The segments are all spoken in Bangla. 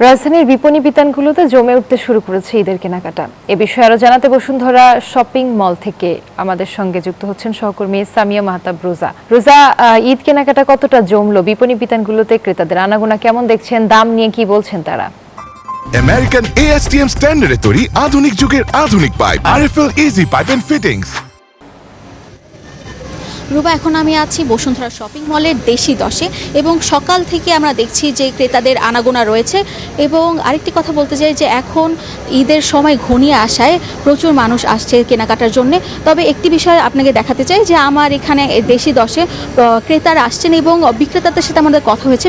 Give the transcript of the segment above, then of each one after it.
রাজধানীর বিপণী বিতানগুলোতে জমে উঠতে শুরু করেছে ঈদের কেনাকাটা। এ বিষয়ে আরো জানাতে বসুন্ধরা শপিং মল থেকে আমাদের সঙ্গে যুক্ত হচ্ছেন সহকর্মী সামিয়া মাহতাব রোজা। রোজা, ঈদ কেনাকাটা কতটা জমলো? বিপণী বিতানগুলোতে ক্রেতাদের আনাগোনা কেমন দেখছেন? দাম নিয়ে কি বলছেন তারা? আমেরিকান ASTM স্ট্যান্ডার্ডে তৈরি আধুনিক যুগের আধুনিক pipe RFL easy pipe and fittings. Ruba, এখন আমি আছি বসুন্ধরা শপিং মলের দেশি দশে এবং সকাল থেকে আমরা দেখছি যে ক্রেতাদের আনাগোনা রয়েছে। এবং আরেকটি কথা বলতে চাই যে এখন ঈদের সময় ঘনিয়ে আসায় প্রচুর মানুষ আসছে কেনাকাটার জন্য। তবে একটি বিষয় আপনাকে দেখাতে চাই যে আমার এখানে দেশি দশে ক্রেতারা আসছেন এবং বিক্রেতাদের সাথে আমাদের কথা হয়েছে।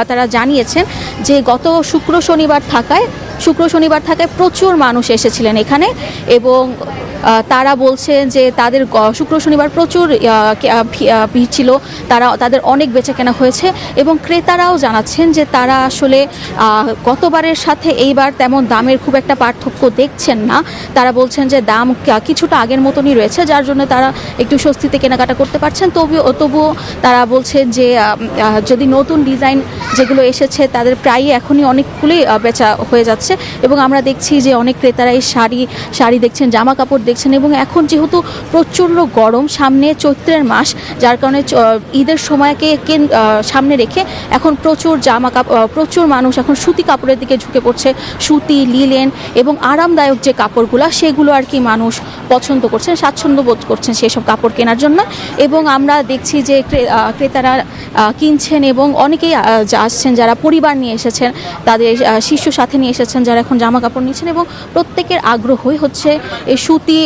তারা জানিয়েছেন যে গত শুক্র শনিবার থাকায় প্রচুর মানুষ এসেছিলেন এখানে এবং তারা বলছেন যে তাদের শুক্র শনিবার প্রচুর ভিড় ছিল, তাদের অনেক বেচাকেনা হয়েছে এবং ক্রেতারাও জানাচ্ছেন যে তারা আসলে গতবারের সাথে এইবার তেমন দামের খুব একটা পার্থক্য দেখছেন না। তারা বলছেন যে দাম কিছুটা আগের মতনই রয়েছে, যার জন্য তারা একটু স্বস্তিতে কেনাকাটা করতে পারছেন। তবুও তারা বলছেন যে যদি নতুন ডিজাইন যেগুলো এসেছে তাদের প্রায়ই এখনই অনেকগুলোই বেচা হয়ে যাচ্ছে এবং আমরা দেখছি যে অনেক ক্রেতারাই শাড়ি দেখছেন, জামা কাপড় দেখছেন এবং এখন যেহেতু প্রচণ্ড গরম, সামনে চৈত্রের মাস, যার কারণে ঈদের সময়কে সামনে রেখে এখন প্রচুর মানুষ এখন সুতি কাপড়ের দিকে ঝুঁকে পড়ছে। সুতি, লিলেন এবং আরামদায়ক যে কাপড়গুলো সেগুলো আর কি মানুষ পছন্দ করছেন, স্বাচ্ছন্দ্য বোধ করছেন সেসব কাপড় কেনার জন্য। এবং আমরা দেখছি যে ক্রেতারা কিনছেন এবং অনেকেই আসছেন যারা পরিবার নিয়ে এসেছেন, তাদের শিশু সাথে নিয়ে এসেছেন যারা এখন জামা কাপড় নিচ্ছেন এবং প্রত্যেকের আগ্রহই হচ্ছে এই সুতি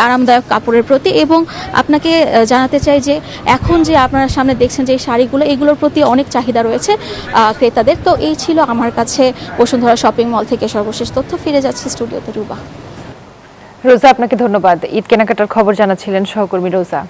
আরামদায়ক কাপড়ের প্রতি। এবং আপনাকে জানাতে চাই যে এখন যে আপনারা সামনে দেখছেন যে এই শাড়িগুলো, এগুলোর প্রতি অনেক চাহিদা রয়েছে ক্রেতাদের। তো এই ছিল আমার কাছে বসুন্ধরা শপিং মল থেকে সর্বশেষ তথ্য। ফিরে যাচ্ছি স্টুডিওতে। রুবা। রোজা, আপনাকে ধন্যবাদ। ঈদ কেনাকাটার খবর জানাচ্ছিলেন সহকর্মী রোজা।